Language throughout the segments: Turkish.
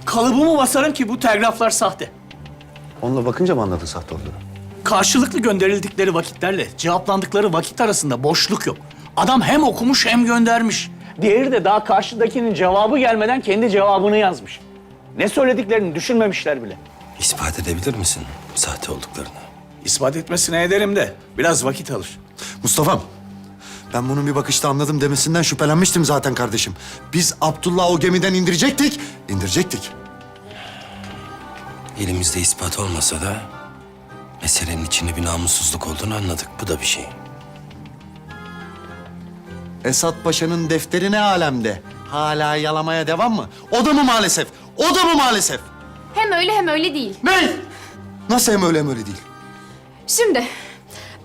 Kalıbımı basarım ki bu telgraflar sahte. Onunla bakınca mı anladın sahte olduğunu? Karşılıklı gönderildikleri vakitlerle cevaplandıkları vakit arasında boşluk yok. Adam hem okumuş hem göndermiş. Diğeri de daha karşıdakinin cevabı gelmeden kendi cevabını yazmış. Ne söylediklerini düşünmemişler bile. İspat edebilir misin sahte olduklarını? İspat etmesine ederim de biraz vakit alır. Mustafa'm, ben bunun bir bakışta anladım demesinden şüphelenmiştim zaten kardeşim. Biz Abdullah'ı o gemiden indirecektik. Elimizde ispat olmasa da meselenin içinde bir namussuzluk olduğunu anladık. Bu da bir şey. Esat Paşa'nın defteri ne alemde? Hala yalamaya devam mı? O da mı maalesef? Hem öyle hem öyle değil. Ne? Nasıl hem öyle değil? Şimdi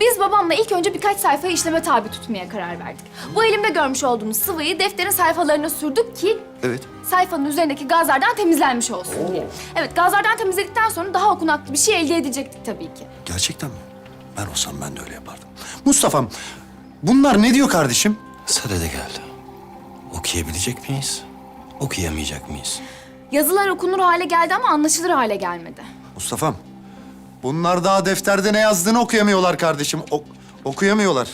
biz babamla ilk önce birkaç sayfayı işleme tabi tutmaya karar verdik. Bu elimde görmüş olduğunuz sıvıyı defterin sayfalarına sürdük ki Evet. sayfanın üzerindeki gazlardan temizlenmiş olsun diye. Evet, gazlardan temizledikten sonra daha okunaklı bir şey elde edecektik tabii ki. Gerçekten mi? Ben olsam ben de öyle yapardım. Mustafa'm, bunlar ne diyor kardeşim? Sadede geldi. Okuyabilecek miyiz? Okuyamayacak mıyız? Yazılar okunur hale geldi ama anlaşılır hale gelmedi. Mustafa'm, bunlar daha defterde ne yazdığını okuyamıyorlar kardeşim. Okuyamıyorlar.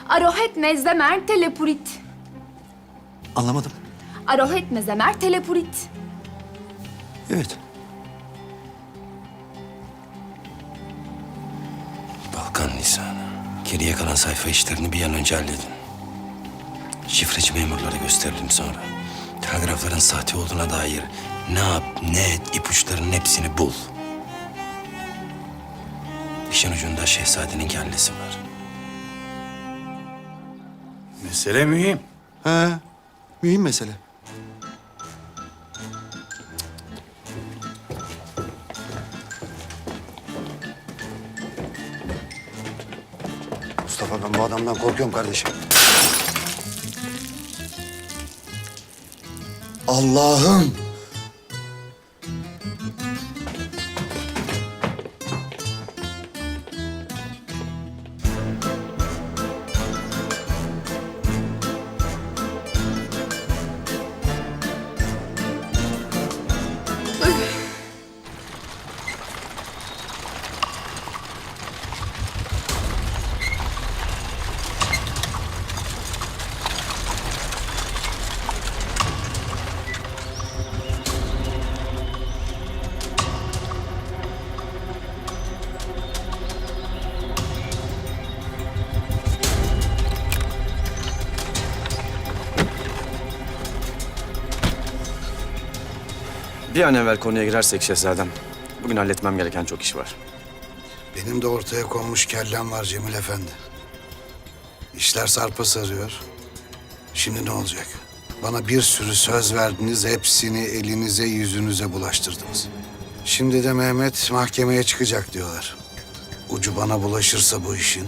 Arohet nezemer telepurit. Anlamadım. Arohet nezemer telepurit. Evet. Balkan lisanı. Geriye kalan sayfa işlerini bir an önce halledin. Şifreci memurlara gösterelim sonra. Telgrafların sahte olduğuna dair ne yap, ne et, ipuçlarının hepsini bul. İşin ucunda şehzadenin kellesi var. Mesele mühim. He, mühim mesele. Mustafa, ben bu adamdan korkuyorum kardeşim. Allah'ım! Bir an evvel konuya girersek şehzadem, bugün halletmem gereken çok iş var. Benim de ortaya konmuş kellem var Cemil Efendi. İşler sarpa sarıyor. Şimdi ne olacak? Bana bir sürü söz verdiniz, hepsini elinize yüzünüze bulaştırdınız. Şimdi de Mehmet mahkemeye çıkacak diyorlar. Ucu bana bulaşırsa bu işin.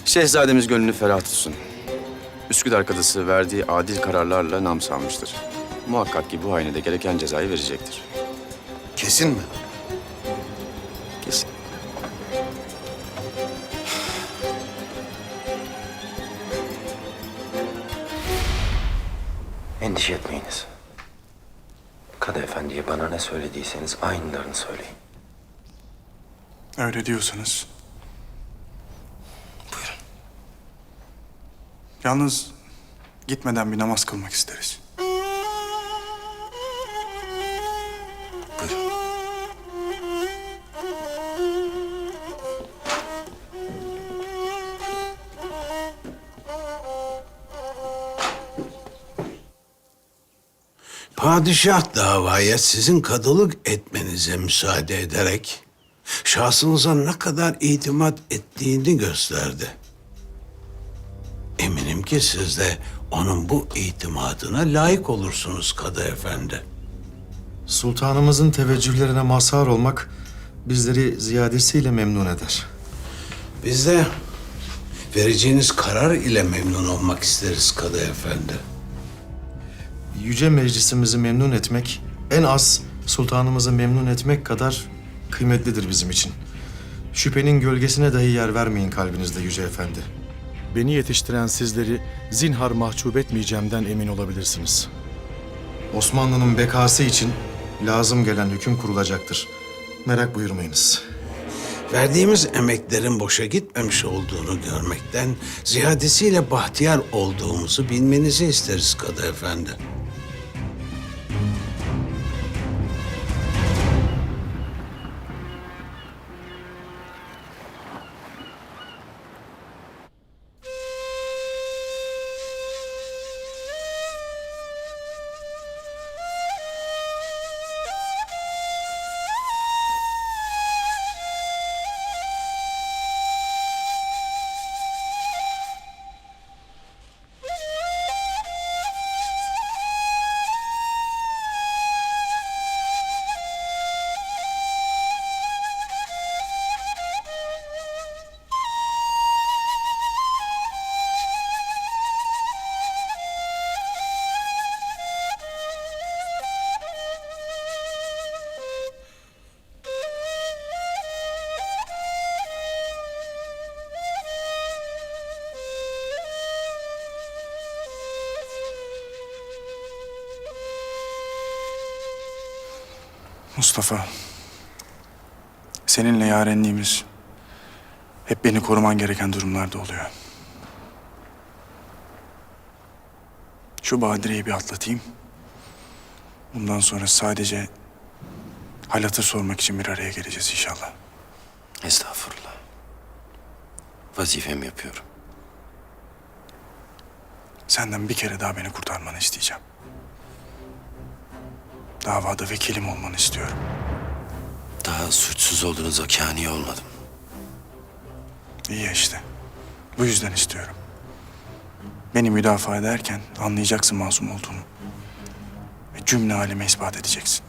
Şehzademiz gönlünü ferah tutsun. Üsküdar Kadısı verdiği adil kararlarla nam salmıştır. Muhakkak ki bu haine de gereken cezayı verecektir. Kesin mi? Kesin. Endişe etmeyiniz. Kadı Efendi'ye bana ne söylediyseniz aynılarını söyleyin. Öyle diyorsanız. Buyurun. Yalnız gitmeden bir namaz kılmak isteriz. Buyurun. Padişah davaya sizin kadılık etmenize müsaade ederek şahsınıza ne kadar itimat ettiğini gösterdi. Eminim ki siz de onun bu itimadına layık olursunuz Kadı Efendi. Sultanımızın teveccühlerine mazhar olmak bizleri ziyadesiyle memnun eder. Biz de vereceğiniz karar ile memnun olmak isteriz Kadı Efendi. Yüce Meclisimizi memnun etmek en az sultanımızı memnun etmek kadar kıymetlidir bizim için. Şüphenin gölgesine dahi yer vermeyin kalbinizde Yüce Efendi. Beni yetiştiren sizleri zinhar mahcup etmeyeceğimden emin olabilirsiniz. Osmanlı'nın bekası için lazım gelen hüküm kurulacaktır. Merak buyurmayınız. Verdiğimiz emeklerin boşa gitmemiş olduğunu görmekten ziyadesiyle bahtiyar olduğumuzu bilmenizi isteriz Kadı Efendi. Mustafa, seninle yarenliğimiz hep beni koruman gereken durumlarda oluyor. Şu badireyi bir atlatayım. Bundan sonra sadece hal hatır sormak için bir araya geleceğiz inşallah. Estağfurullah. Vazifemi yapıyorum. Senden bir kere daha beni kurtarmanı isteyeceğim. Davada vekilim olmanı istiyorum. Daha suçsuz olduğunuzda kâni olmadım. İyi ya işte. Bu yüzden istiyorum. Beni müdafaa ederken anlayacaksın masum olduğumu. Ve cümle aleme ispat edeceksin.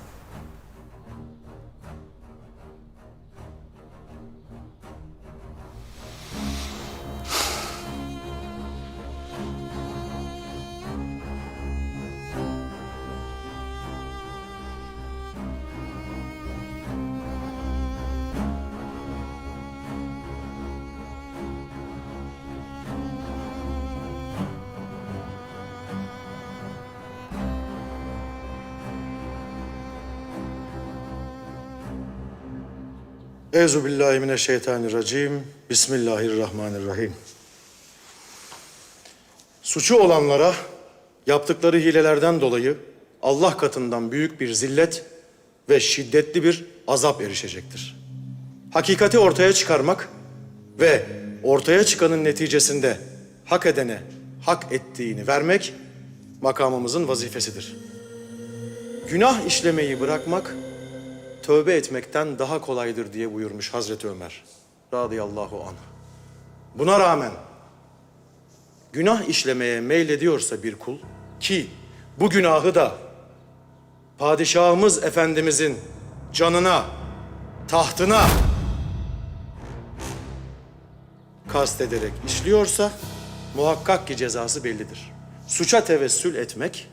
Euzubillahimineşşeytanirracim. Bismillahirrahmanirrahim. Suçu olanlara yaptıkları hilelerden dolayı Allah katından büyük bir zillet ve şiddetli bir azap erişecektir. Hakikati ortaya çıkarmak ve ortaya çıkanın neticesinde hak edene hak ettiğini vermek makamımızın vazifesidir. Günah işlemeyi bırakmak tövbe etmekten daha kolaydır diye buyurmuş Hazreti Ömer radıyallahu anh. Buna rağmen günah işlemeye meylediyorsa bir kul ki bu günahı da Padişahımız Efendimizin canına, tahtına kastederek işliyorsa muhakkak ki cezası bellidir. Suça tevessül etmek,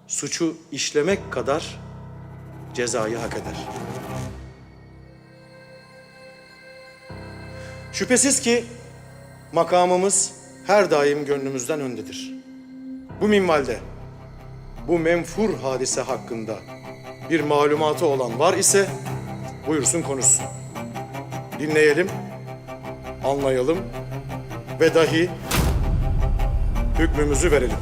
suçu işlemek kadar cezayı hak eder. Şüphesiz ki makamımız her daim gönlümüzden öndedir. Bu minvalde, bu menfur hadise hakkında bir malumatı olan var ise buyursun konuşsun. Dinleyelim, anlayalım ve dahi hükmümüzü verelim.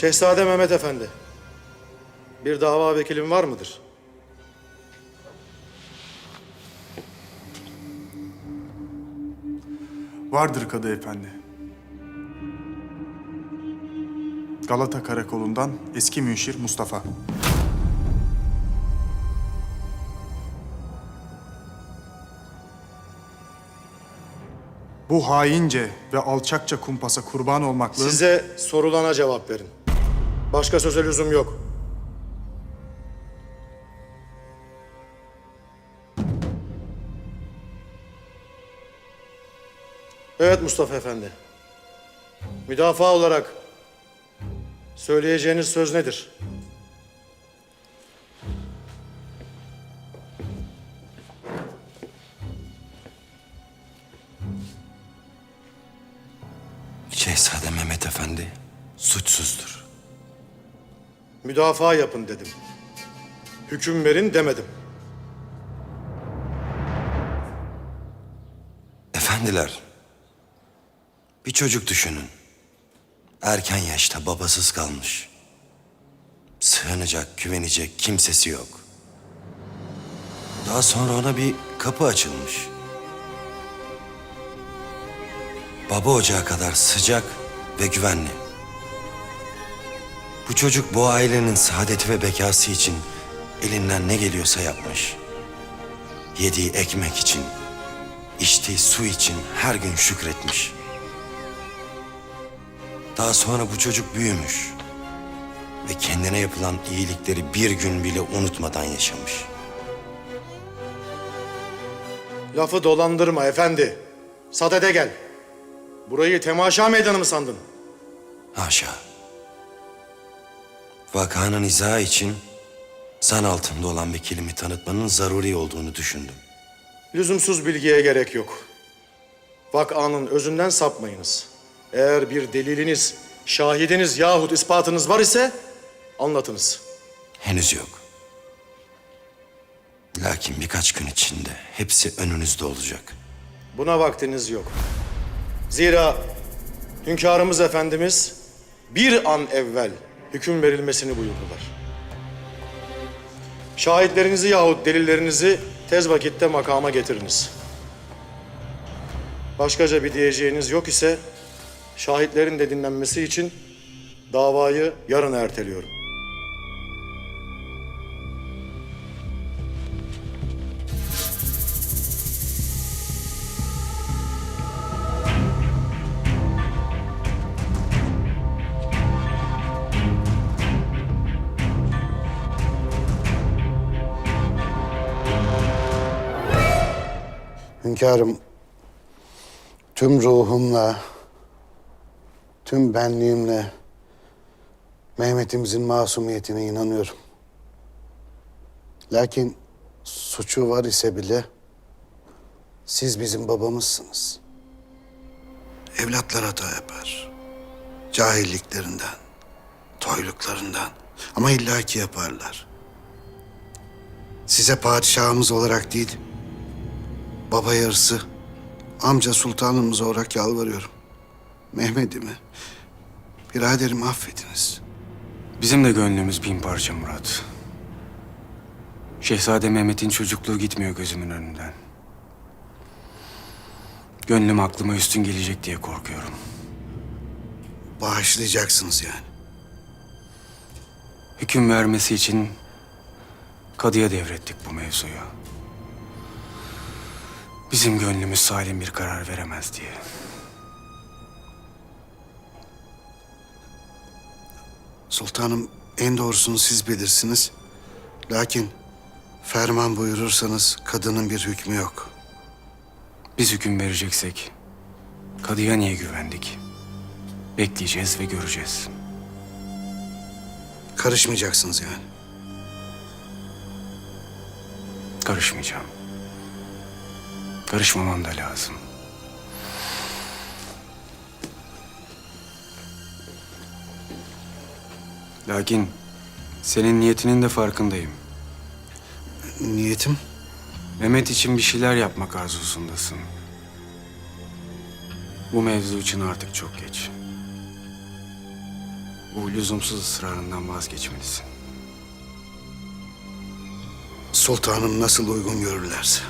Şehzade Mehmet Efendi, bir dava vekilin var mıdır? Vardır Kadı Efendi. Galata Karakolu'ndan eski münşir Mustafa. Bu haince ve alçakça kumpasa kurban olmakla... Size sorulana cevap verin. Başka söze lüzum yok. Evet Mustafa Efendi. Müdafaa olarak söyleyeceğiniz söz nedir? Şehzade Mehmet Efendi suçsuzdur. Müdafaa yapın dedim. Hüküm verin demedim. Efendiler, bir çocuk düşünün. Erken yaşta babasız kalmış. Sığınacak, güvenecek kimsesi yok. Daha sonra ona bir kapı açılmış. Baba ocağı kadar sıcak ve güvenli. Bu çocuk bu ailenin saadeti ve bekası için elinden ne geliyorsa yapmış. Yediği ekmek için, içtiği su için her gün şükretmiş. Daha sonra bu çocuk büyümüş ve kendine yapılan iyilikleri bir gün bile unutmadan yaşamış. Lafı dolandırma efendi. Sadede gel. Burayı temaşa meydanı mı sandın? Haşa. Vakanın izahı için zan altında olan vekilimi tanıtmanın zaruri olduğunu düşündüm. Lüzumsuz bilgiye gerek yok. Vakanın özünden sapmayınız. Eğer bir deliliniz, şahidiniz yahut ispatınız var ise anlatınız. Henüz yok. Lakin birkaç gün içinde hepsi önünüzde olacak. Buna vaktiniz yok. Zira hünkârımız Efendimiz bir an evvel hüküm verilmesini buyurdular. Şahitlerinizi yahut delillerinizi tez vakitte makama getiriniz. Başkaca bir diyeceğiniz yok ise şahitlerin de dinlenmesi için davayı yarın erteliyorum. Hünkârım, tüm ruhumla, tüm benliğimle Mehmet'imizin masumiyetine inanıyorum. Lakin suçu var ise bile siz bizim babamızsınız. Evlatlar hata yapar. Cahilliklerinden, toyluklarından ama illaki yaparlar. Size padişahımız olarak değil, baba yarısı, amca sultanımız olarak yalvarıyorum. Mehmet'imi, biraderimi affediniz. Bizim de gönlümüz bin parça Murat. Şehzade Mehmet'in çocukluğu gitmiyor gözümün önünden. Gönlüm aklıma üstün gelecek diye korkuyorum. Bağışlayacaksınız yani. Hüküm vermesi için kadıya devrettik bu mevzuyu. Bizim gönlümüz salim bir karar veremez diye. Sultanım, en doğrusunu siz bilirsiniz. Lakin ferman buyurursanız kadının bir hükmü yok. Biz hüküm vereceksek kadıya niye güvendik? Bekleyeceğiz ve göreceğiz. Karışmayacaksınız yani. Karışmayacağım. Karışmamam da lazım. Lakin senin niyetinin de farkındayım. Niyetim? Mehmet için bir şeyler yapmak arzusundasın. Bu mevzu için artık çok geç. Bu lüzumsuz ısrarından vazgeçmelisin. Sultanım nasıl uygun görürlerse.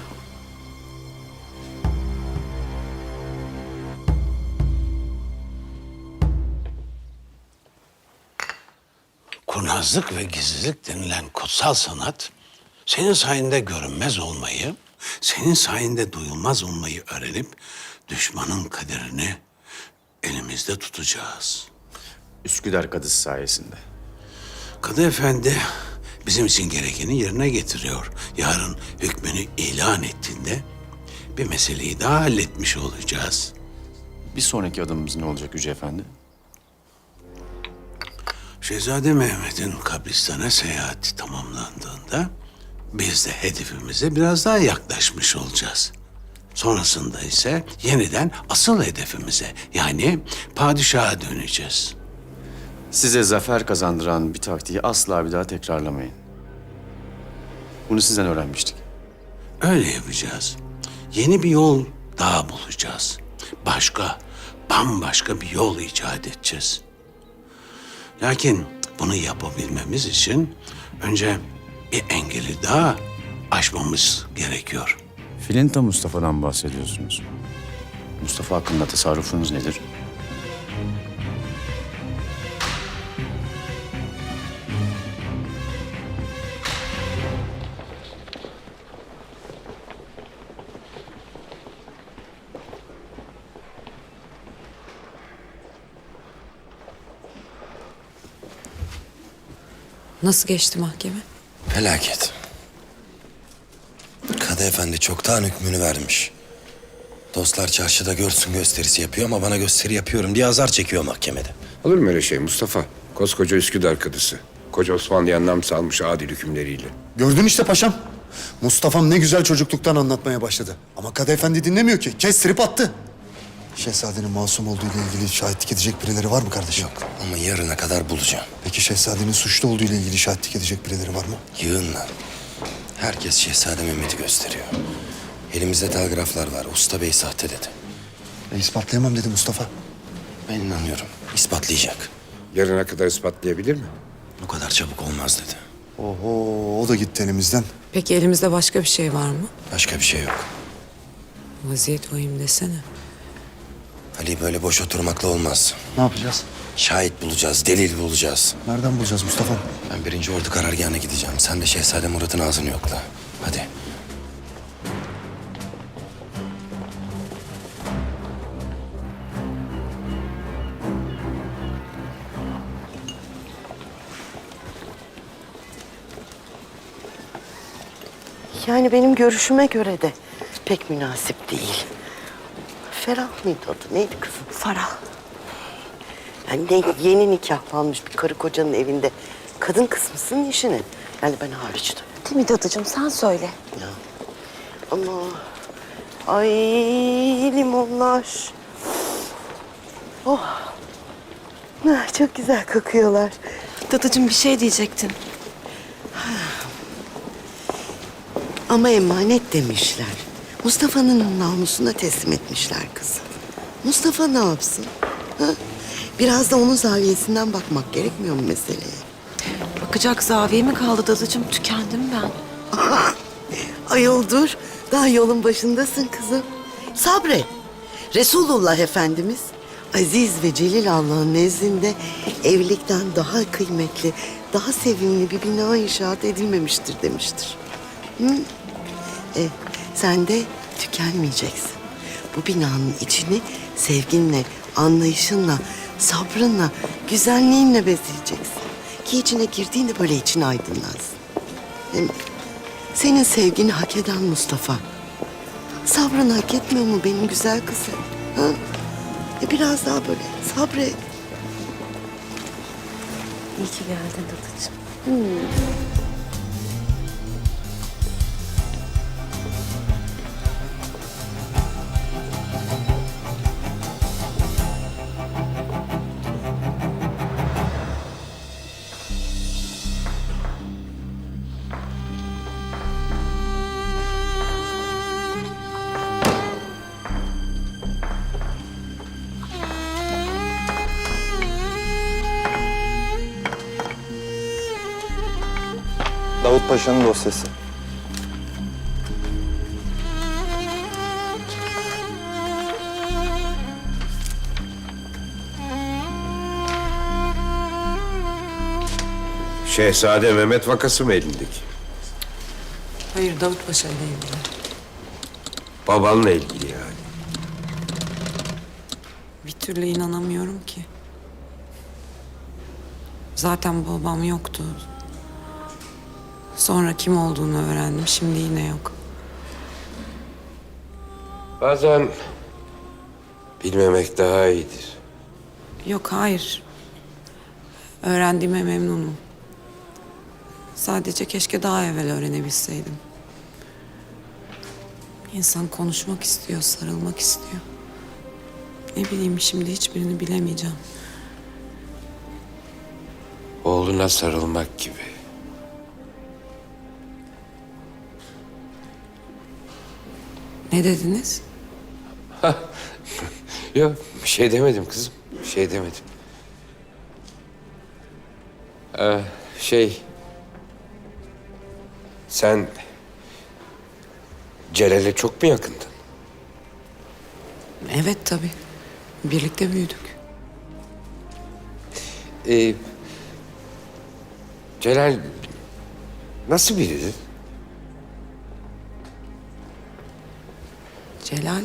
Kurnazlık ve gizlilik denilen kutsal sanat, senin sayende görünmez olmayı, senin sayende duyulmaz olmayı öğrenip düşmanın kaderini elimizde tutacağız. Üsküdar Kadısı sayesinde. Kadı Efendi bizim için gerekeni yerine getiriyor. Yarın hükmünü ilan ettiğinde bir meseleyi daha halletmiş olacağız. Bir sonraki adımımız ne olacak Yüce Efendi? Şehzade Mehmet'in kabristana seyahati tamamlandığında biz de hedefimize biraz daha yaklaşmış olacağız. Sonrasında ise yeniden asıl hedefimize yani padişaha döneceğiz. Size zafer kazandıran bir taktiği asla bir daha tekrarlamayın. Bunu sizden öğrenmiştik. Öyle yapacağız. Yeni bir yol daha bulacağız. Bambaşka bir yol icat edeceğiz. Lakin bunu yapabilmemiz için önce bir engeli daha aşmamız gerekiyor. Filinta Mustafa'dan bahsediyorsunuz. Mustafa hakkında tasarrufunuz nedir? Nasıl geçti mahkeme? Felaket. Kadı efendi çoktan hükmünü vermiş. Dostlar çarşıda görsün gösterisi yapıyor ama bana gösteri yapıyorum diye azar çekiyor mahkemede. Olur mu öyle şey Mustafa? Koskoca Üsküdar kadısı. Koca Osmanlı'ya nam salmış adil hükümleriyle. Gördün işte paşam. Mustafa'm ne güzel çocukluktan anlatmaya başladı. Ama Kadı Efendi dinlemiyor ki. Kestirip attı. Şehzadenin masum olduğu ile ilgili şahitlik edecek birileri var mı kardeşim? Yok ama yarına kadar bulacağım. Peki şehzadenin suçlu olduğu ile ilgili şahitlik edecek birileri var mı? Yığınla. Herkes Şehzade Mehmet'i gösteriyor. Elimizde telgraflar var. Usta Bey sahte dedi. İspatlayamam dedi Mustafa. Ben inanıyorum. İspatlayacak. Yarına kadar ispatlayabilir mi? Bu kadar çabuk olmaz dedi. Oho, o da gitti elimizden. Peki elimizde başka bir şey var mı? Başka bir şey yok. Vaziyet vahim desene. Ali böyle boş oturmakla olmaz. Ne yapacağız? Şahit bulacağız, delil bulacağız. Nereden bulacağız Mustafa? Ben 1. Ordu karargahına gideceğim. Sen de Şehzade Murat'ın ağzını yokla. Hadi. Yani benim görüşüme göre de pek münasip değil. Ferah mıydı adı? Neydi kızım? Farah. Yani yeni nikahlanmış bir karı kocanın evinde kadın kısmısının işine. Yani ben hariç tabii. Değil mi dadıcığım sen söyle. Ya. Ama ay limonlar. Oh. Ah, çok güzel kokuyorlar. Dadıcığım bir şey diyecektin. Ama emanet demişler. Mustafa'nın namusuna teslim etmişler kızı. Mustafa ne yapsın? Ha? Biraz da onun zaviyesinden bakmak gerekmiyor mu meseleye? Bakacak zaviye mi kaldı dadıcığım? Tükendim ben. Ayol dur. Daha yolun başındasın kızım. Sabret. Resulullah Efendimiz aziz ve celil Allah'ın nezdinde evlilikten daha kıymetli, daha sevimli bir bina inşaat edilmemiştir demiştir. Hı? Sen de tükenmeyeceksin. Bu binanın içini sevginle, anlayışınla, sabrınla, güzelliğinle besleyeceksin. Ki içine girdiğinde böyle için aydınlansın. Hem senin sevgini hak eden Mustafa. Sabrını hak etmiyor mu benim güzel kızım? Ha? Biraz daha böyle sabret. İyi ki geldin dadıcığım. Davut Paşa'nın dosyası. Şehzade Mehmet vakası mı elindeki? Hayır Davut Paşa ile ilgili. Babanla ilgili yani. Bir türlü inanamıyorum ki. Zaten babam yoktu. Sonra kim olduğunu öğrendim. Şimdi yine yok. Bazen bilmemek daha iyidir. Yok hayır. Öğrendiğime memnunum. Sadece keşke daha evvel öğrenebilseydim. İnsan konuşmak istiyor, sarılmak istiyor. Ne bileyim şimdi hiçbirini bilemeyeceğim. Oğluna sarılmak gibi. Ne dediniz? Yok, bir şey demedim kızım. Bir şey demedim. Sen Celal'e çok mu yakındın? Evet tabii. Birlikte büyüdük. Celal nasıl biridir? Celal...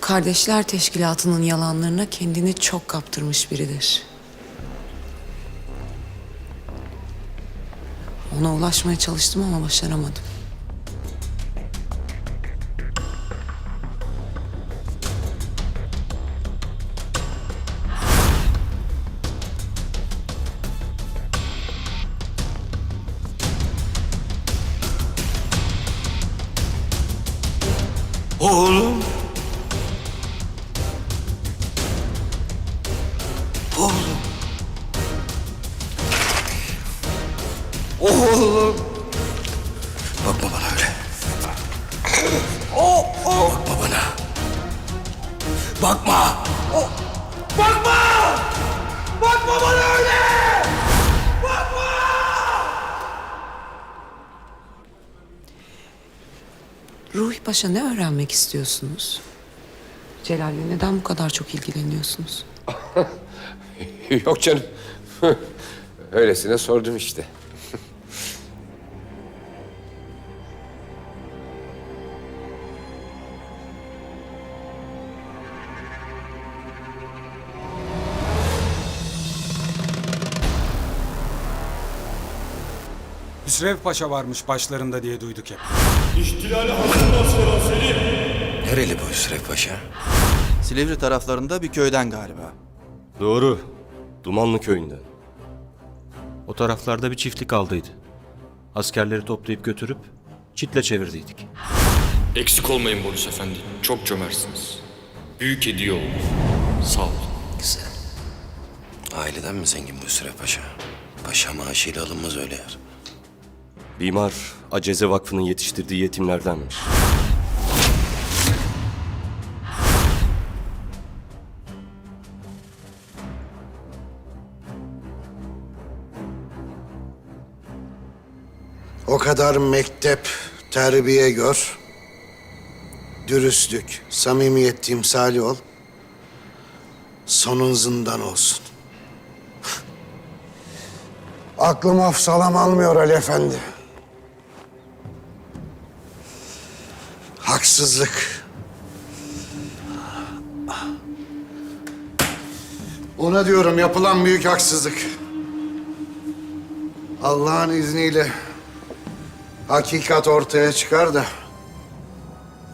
Kardeşler Teşkilatı'nın yalanlarına kendini çok kaptırmış biridir. Ona ulaşmaya çalıştım ama başaramadım. Oğlum. Oğlum. Oğlum. Bakma bana öyle. Bakma bana. Bakma. Bakma! Bakma bana öyle! Ruhi Paşa ne öğrenmek istiyorsunuz? Celal'le neden bu kadar çok ilgileniyorsunuz? Yok canım. Öylesine sordum işte. Hüsrev Paşa varmış başlarında diye duyduk hep. Nereli bu Hüsrev Paşa? Silivri taraflarında bir köyden galiba. Doğru. Dumanlı köyünden. O taraflarda bir çiftlik aldıydı. Askerleri toplayıp götürüp çitle çevirdiydik. Eksik olmayın Boris Efendi. Çok cömertsiniz. Büyük hediye oldu. Sağ olun. Güzel. Aileden mi zengin bu Hüsrev Paşa? Paşa maaşıyla alınmaz öyle yer. Bimar Aceze Vakfı'nın yetiştirdiği yetimlerdenmiş. O kadar mektep, terbiye gör. Dürüstlük, samimiyet timsali ol. Sonun zindan olsun. Aklım afsalam almıyor Ali Efendi. Haksızlık. Ona diyorum yapılan büyük haksızlık. Allah'ın izniyle hakikat ortaya çıkar da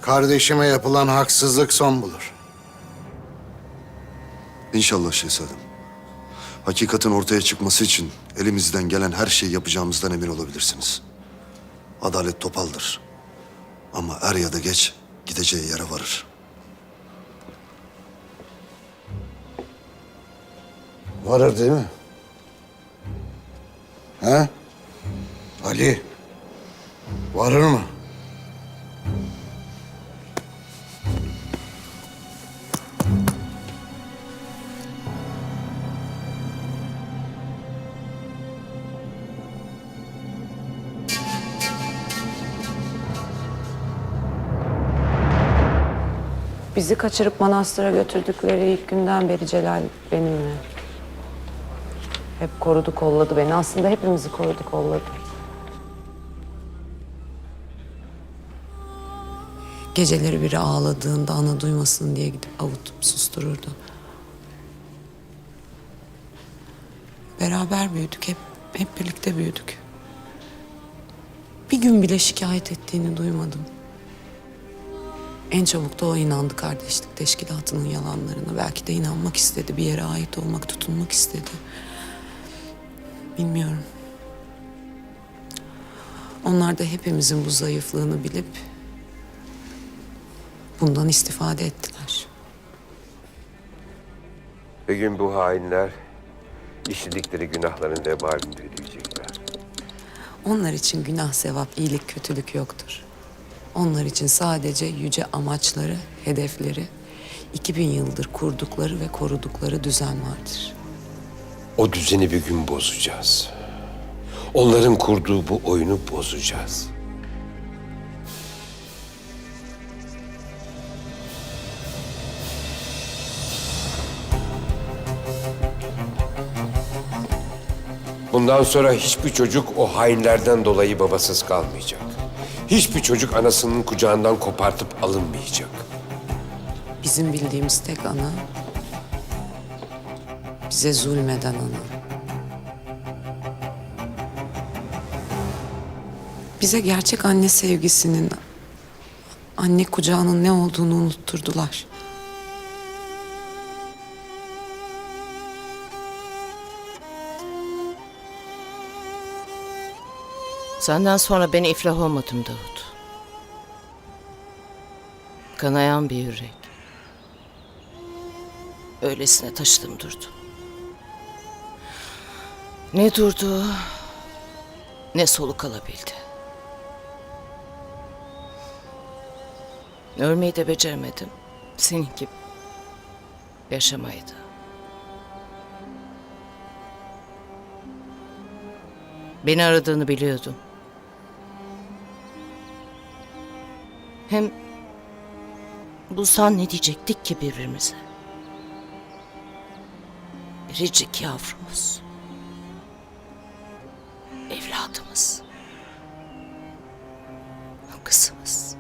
kardeşime yapılan haksızlık son bulur. İnşallah şehzadem. Hakikatin ortaya çıkması için elimizden gelen her şeyi yapacağımızdan emin olabilirsiniz. Adalet topaldır. Ama er ya da geç gideceği yere varır. Varır değil mi? He? Ali, varır mı? Bizi kaçırıp manastıra götürdükleri ilk günden beri Celal benimle. Hep korudu, kolladı beni. Aslında hepimizi korudu, kolladı. Geceleri biri ağladığında ana duymasın diye gidip avutup sustururdu. Beraber büyüdük, hep birlikte büyüdük. Bir gün bile şikayet ettiğini duymadım. En çabuk da o inandı kardeşlik teşkilatının yalanlarına. Belki de inanmak istedi, bir yere ait olmak, tutunmak istedi. Bilmiyorum. Onlar da hepimizin bu zayıflığını bilip bundan istifade ettiler. Bir gün bu hainler işledikleri günahların vebalini ödeyecekler. Onlar için günah, sevap, iyilik, kötülük yoktur. Onlar için sadece yüce amaçları, hedefleri, 2000 yıldır kurdukları ve korudukları düzen vardır. O düzeni bir gün bozacağız. Onların kurduğu bu oyunu bozacağız. Bundan sonra hiçbir çocuk o hainlerden dolayı babasız kalmayacak. Hiçbir çocuk anasının kucağından kopartıp alınmayacak. Bizim bildiğimiz tek ana, bize zulmeden ana. Bize gerçek anne sevgisinin, anne kucağının ne olduğunu unutturdular. Senden sonra ben iflah olmadım Davut. Kanayan bir yürek. Öylesine taşıdım durdum. Ne durdu, ne soluk alabildi. Ölmeyi de beceremedim. Senin gibi. Yaşamayı da. Beni aradığını biliyordum. Hem bulsan ne diyecektik ki birbirimize? Biricik yavrumuz. Evladımız. Kızımız.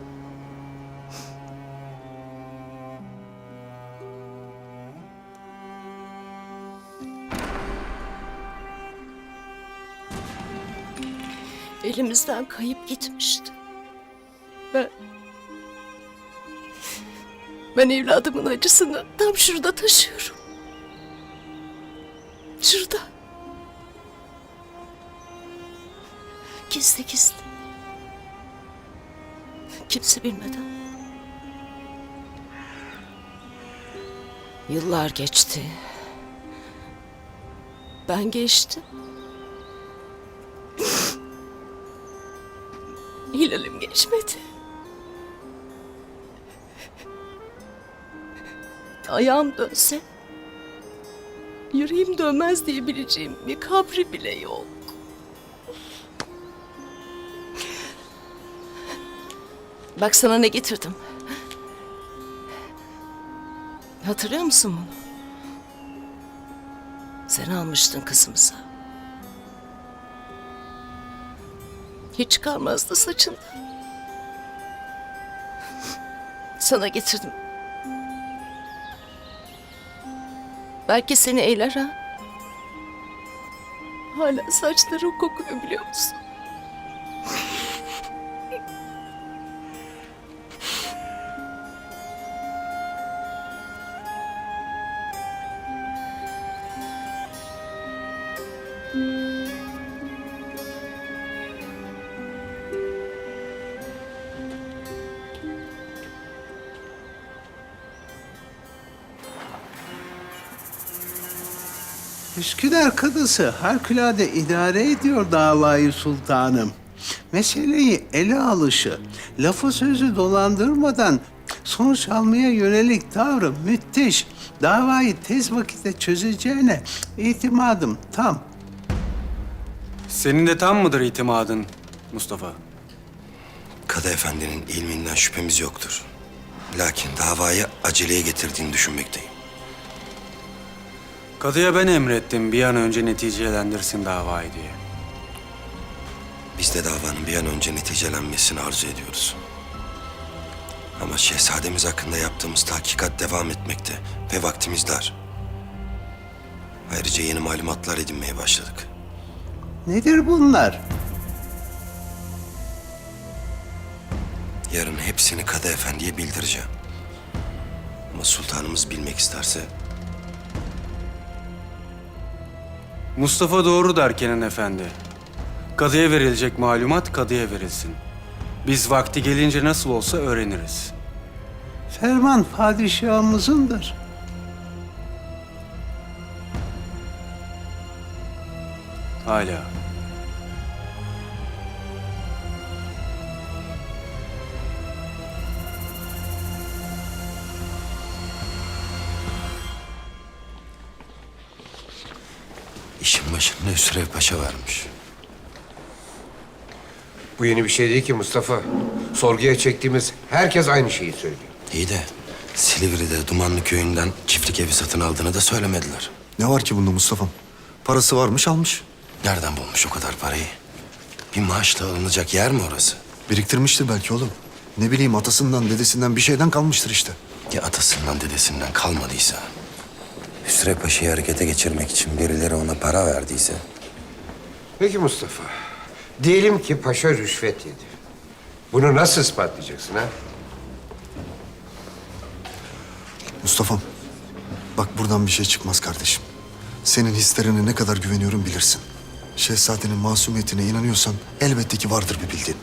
Elimizden kayıp gitmişti. Ben evladımın acısını tam şurada taşıyorum. Şurada. Gizli gizli. Kimse bilmeden. Yıllar geçti. Ben geçtim. Hilal'im geçmedi. Ayağım dönse, yüreğim dönmez diyebileceğim bir kabri bile yok. Bak sana ne getirdim. Hatırlıyor musun bunu? Sen almıştın kızımıza. Hiç çıkarmazdı saçından. Sana getirdim. Belki seni eyler ha. Hala saçların kokuyor biliyor musun? Üsküdar Kadısı harikulade idare ediyor davayı sultanım. Meseleyi ele alışı, lafı sözü dolandırmadan sonuç almaya yönelik tavrı müthiş. Davayı tez vakitte çözeceğine itimadım tam. Senin de tam mıdır itimadın Mustafa? Kadı Efendi'nin ilminden şüphemiz yoktur. Lakin davayı aceleye getirdiğini düşünmekteyim. Kadıya ben emrettim bir an önce neticelendirsin davayı diye. Biz de davanın bir an önce neticelenmesini arzu ediyoruz. Ama şehzademiz hakkında yaptığımız tahkikat devam etmekte ve vaktimiz dar. Ayrıca yeni malumatlar edinmeye başladık. Nedir bunlar? Yarın hepsini Kadı Efendi'ye bildireceğim. Ama sultanımız bilmek isterse... Mustafa doğru der Kenan Efendi. Kadıya verilecek malumat kadıya verilsin. Biz vakti gelince nasıl olsa öğreniriz. Ferman padişahımızındır. Hala. İşin başında Hüsrev Paşa varmış. Bu yeni bir şey değil ki Mustafa. Sorguya çektiğimiz herkes aynı şeyi söylüyor. İyi de Silivri'de Dumanlı Köyü'nden çiftlik evi satın aldığını da söylemediler. Ne var ki bunda Mustafa'm? Parası varmış almış. Nereden bulmuş o kadar parayı? Bir maaşla alınacak yer mi orası? Biriktirmiştir belki oğlum. Ne bileyim atasından dedesinden bir şeyden kalmıştır işte. Ya atasından dedesinden kalmadıysa? Hüsrev Paşa'yı harekete geçirmek için birileri ona para verdiyse? Peki Mustafa, diyelim ki paşa rüşvet yedi. Bunu nasıl ispatlayacaksın ha? Mustafa'm bak buradan bir şey çıkmaz kardeşim. Senin hislerine ne kadar güveniyorum bilirsin. Şehzadenin masumiyetine inanıyorsan elbette ki vardır bir bildiğin.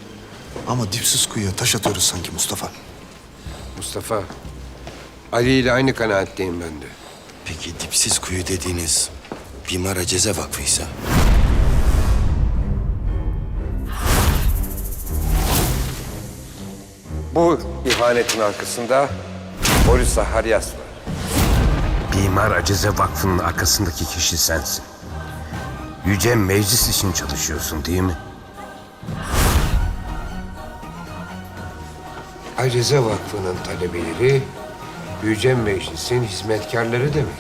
Ama dipsiz kuyuya taş atıyoruz sanki Mustafa. Mustafa, Ali ile aynı kanaatteyim ben de. Peki dipsiz kuyu dediğiniz Bimar Aceze Vakfı'ysa? Bu ihanetin arkasında Boris Zaharyas var. Bimar Acize Vakfı'nın arkasındaki kişi sensin. Yüce Meclis için çalışıyorsun değil mi? Acize Vakfı'nın talebeleri, Yüce Meclis'in hizmetkarları demek.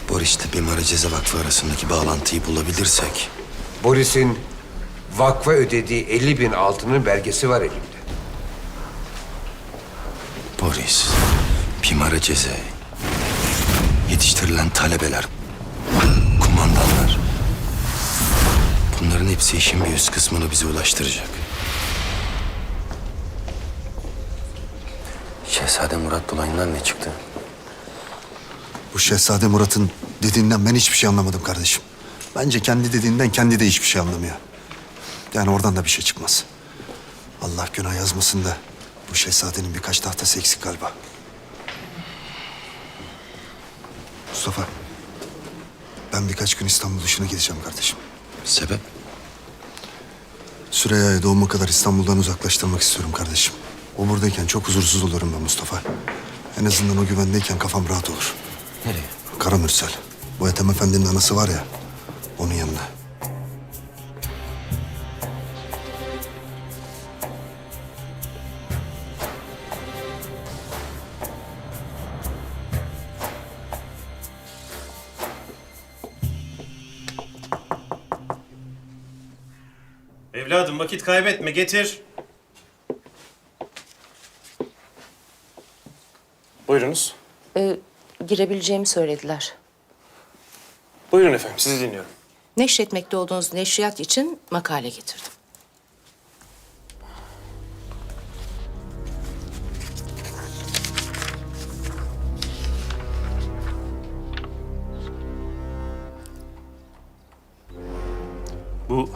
Boris'te Bimar Aceze Vakfı arasındaki bağlantıyı bulabilirsek... Boris'in vakfa ödediği 50.000 altının belgesi var elimde. Boris, Bimar Aceze, yetiştirilen talebeler, kumandanlar... Bunların hepsi işin bir üst kısmını bize ulaştıracak. Şehzade Murat dolayından ne çıktı? Bu Şehzade Murat'ın dediğinden ben hiçbir şey anlamadım kardeşim. Bence kendi dediğinden kendi de hiçbir şey anlamıyor. Yani oradan da bir şey çıkmaz. Allah günah yazmasın da bu şehzadenin birkaç tahtası eksik galiba. Mustafa, ben birkaç gün İstanbul dışına gideceğim kardeşim. Sebep? Süreyya'yı doğuma kadar İstanbul'dan uzaklaştırmak istiyorum kardeşim. O buradayken çok huzursuz olurum ben Mustafa. En azından o güvendeyken kafam rahat olur. Nereye? Karamürsel. Bu Ethem Efendi'nin anası var ya, onun yanına. Evladım vakit kaybetme, getir. Buyurunuz. Girebileceğimi söylediler. Buyurun efendim, sizi dinliyorum. Neşretmekte olduğunuz neşriyat için makale getirdim. Bu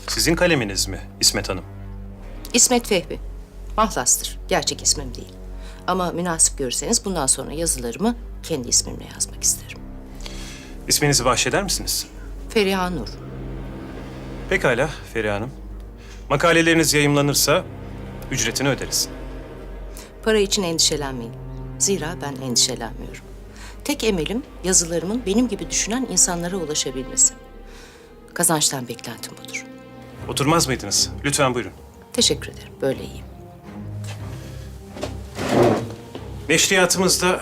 sizin kaleminiz mi İsmet Hanım? İsmet Fehmi. Mahlastır. Gerçek ismim değil. Ama münasip görürseniz bundan sonra yazılarımı kendi ismimle yazmak isterim. İsminizi bahşeder misiniz? Feriha Nur. Pekala Feriha Hanım. Makaleleriniz yayımlanırsa ücretini öderiz. Para için endişelenmeyin. Zira ben endişelenmiyorum. Tek emelim yazılarımın benim gibi düşünen insanlara ulaşabilmesi. Kazançtan beklentim budur. Oturmaz mıydınız? Lütfen buyurun. Teşekkür ederim. Böyle iyiyim. Neşriyatımızda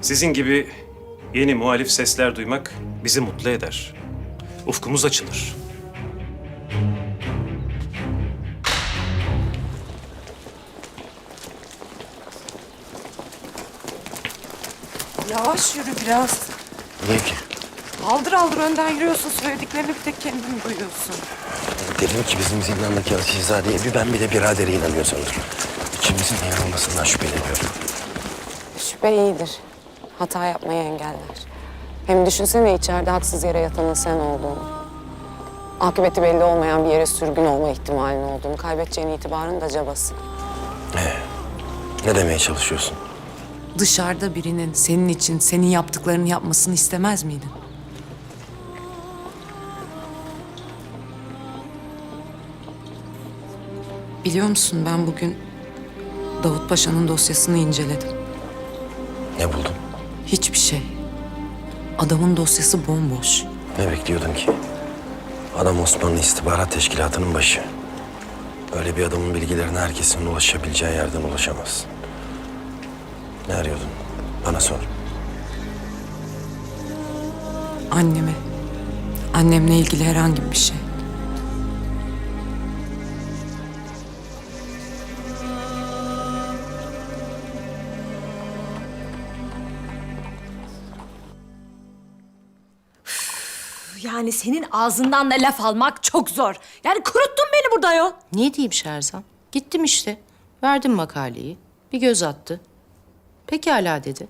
sizin gibi yeni muhalif sesler duymak bizi mutlu eder. Ufkumuz açılır. Yavaş yürü biraz. Niye ki? Aldır aldır önden yürüyorsun. Söylediklerini bir tek kendin duyuyorsun. Dedim ki bizim zindandaki Asilzade'ye bir ben bir de biraderi inanıyor sanırım. İçimizin yanılmasından şüpheleniyorum. Şüphe iyidir. Hata yapmayı engeller. Hem düşünsene içeride haksız yere yatanın sen olduğunu. Akıbeti belli olmayan bir yere sürgün olma ihtimalinin olduğunu, kaybedeceğin itibarın da cabası. Ne demeye çalışıyorsun? Dışarıda birinin senin için senin yaptıklarını yapmasını istemez miydin? Biliyor musun, ben bugün Davut Paşa'nın dosyasını inceledim. Ne buldun? Hiçbir şey. Adamın dosyası bomboş. Ne bekliyordun ki? Adam Osmanlı İstihbarat Teşkilatı'nın başı. Öyle bir adamın bilgilerine herkesin ulaşabileceği yerden ulaşamaz. Ne arıyordun? Bana sor. Anneme. Annemle ilgili herhangi bir şey. Yani senin ağzından da laf almak çok zor. Yani kuruttun beni burada yol. Ne diyeyim Şerzan? Gittim işte. Verdim makaleyi. Bir göz attı. Pekala dedi.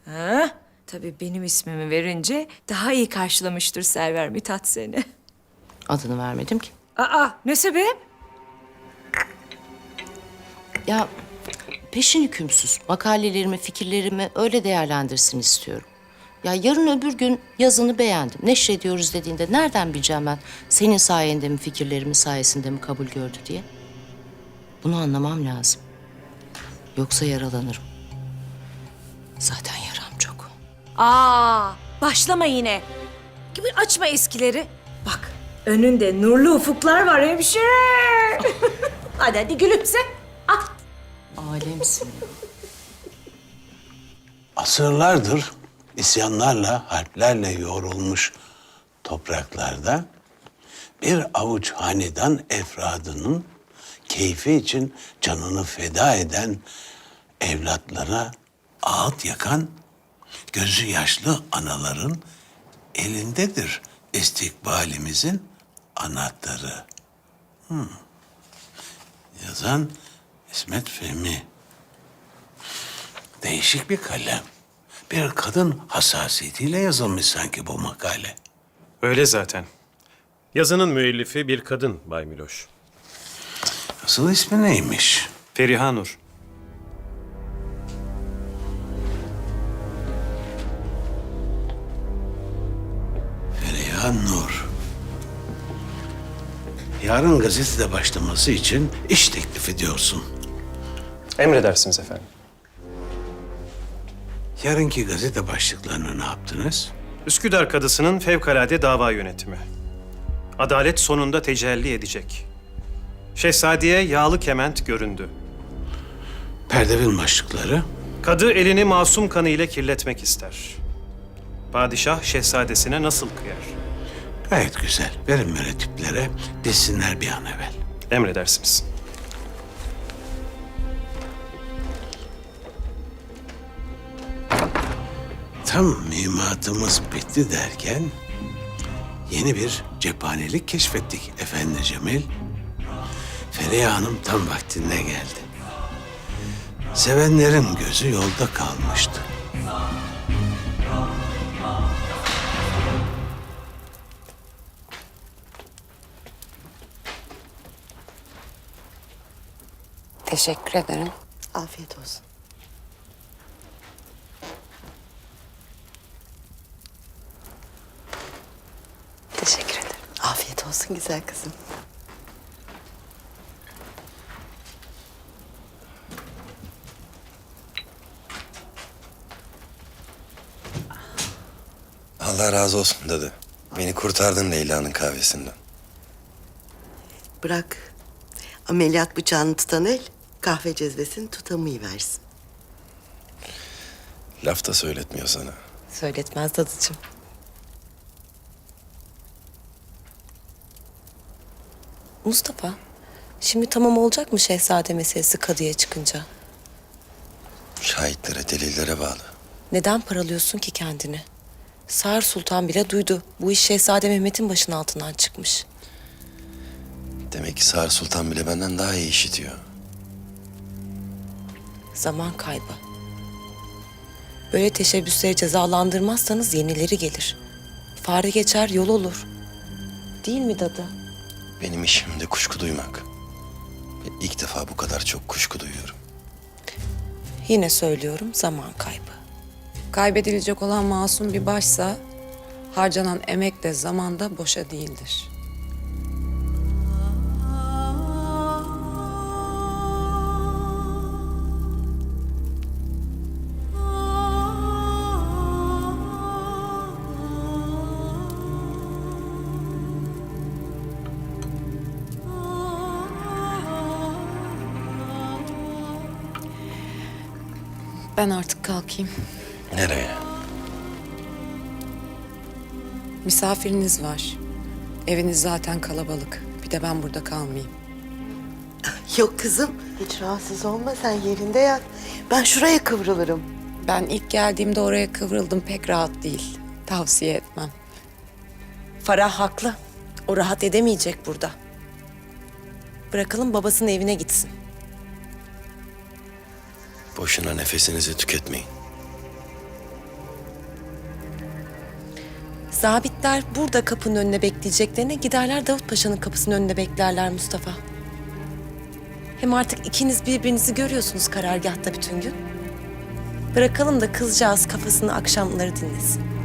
Ha, tabii benim ismimi verince daha iyi karşılamıştır Server Mithat seni. Adını vermedim ki. Aa, ne sebep? Ya peşin hükümsüz. Makalelerimi, fikirlerimi öyle değerlendirsin istiyorum. Ya yarın öbür gün yazını beğendim, neşrediyoruz dediğinde nereden bileceğim ben senin sayende mi, fikirlerimin sayesinde mi kabul gördü diye? Bunu anlamam lazım. Yoksa yaralanırım. Zaten yaram çok. Aa, başlama yine. Gibi açma eskileri. Bak, önünde nurlu ufuklar var hemşire. hadi gülümse. Ah. Alemsin. Asırlardır isyanlarla, harplerle yoğrulmuş topraklarda bir avuç hanedan efradının keyfi için canını feda eden evlatlara ağıt yakan gözü yaşlı anaların elindedir istikbalimizin anahtarı. Yazan İsmet Fehmi. Değişik bir kalem. Bir kadın hassasiyetiyle yazılmış sanki bu makale. Öyle zaten. Yazının müellifi bir kadın Bay Miloş. Asıl ismi neymiş? Feriha Nur. Feriha Nur. Yarın gazetede başlaması için iş teklif ediyorsun. Emredersiniz efendim. Yarınki gazete başlıklarını ne yaptınız? Üsküdar Kadısı'nın fevkalade dava yönetimi. Adalet sonunda tecelli edecek. Şehzadeye yağlı kement göründü. Perdevin başlıkları? Kadı elini masum kanı ile kirletmek ister. Padişah şehzadesine nasıl kıyar? Gayet güzel. Verin mürettiplere, dizsinler bir an evvel. Emredersiniz. Tam mühimmatımız bitti derken yeni bir cephanelik keşfettik Efendi Cemil. Feriha Hanım tam vaktinde geldi. Sevenlerin gözü yolda kalmıştı. Teşekkür ederim. Afiyet olsun. Teşekkür ederim. Afiyet olsun güzel kızım. Allah razı olsun dadı. Beni kurtardın Leyla'nın kahvesinden. Bırak. Ameliyat bıçağını tutan el kahve cezvesini tutamayıversin. Laf da söyletmiyor sana. Söyletmez dadıcığım. Mustafa, şimdi tamam olacak mı şehzade meselesi kadıya çıkınca? Şahitlere, delillere bağlı. Neden paralıyorsun ki kendini? Sağır Sultan bile duydu. Bu iş Şehzade Mehmet'in başının altından çıkmış. Demek ki Sağır Sultan bile benden daha iyi işitiyor. Zaman kaybı. Böyle teşebbüsleri cezalandırmazsanız yenileri gelir. Fare geçer yol olur. değil mi dadı? Benim işim de kuşku duymak. Ve ilk defa bu kadar çok kuşku duyuyorum. Yine söylüyorum, zaman kaybı. Kaybedilecek olan masum bir başsa harcanan emek de zaman da boşa değildir. Ben artık kalkayım. Nereye? Misafiriniz var. Eviniz zaten kalabalık. Bir de ben burada kalmayayım. Yok kızım, hiç rahatsız olma, sen yerinde yat. Ben şuraya kıvrılırım. Ben ilk geldiğimde oraya kıvrıldım, pek rahat değil. Tavsiye etmem. Farah haklı. O rahat edemeyecek burada. Bırakalım babasının evine gitsin. Boşuna nefesinizi tüketmeyin. Zabitler burada kapının önünde bekleyeceklerine giderler Davut Paşa'nın kapısının önünde beklerler Mustafa. Hem artık ikiniz birbirinizi görüyorsunuz karargâhta bütün gün. Bırakalım da kızcağız kafasını akşamları dinlesin.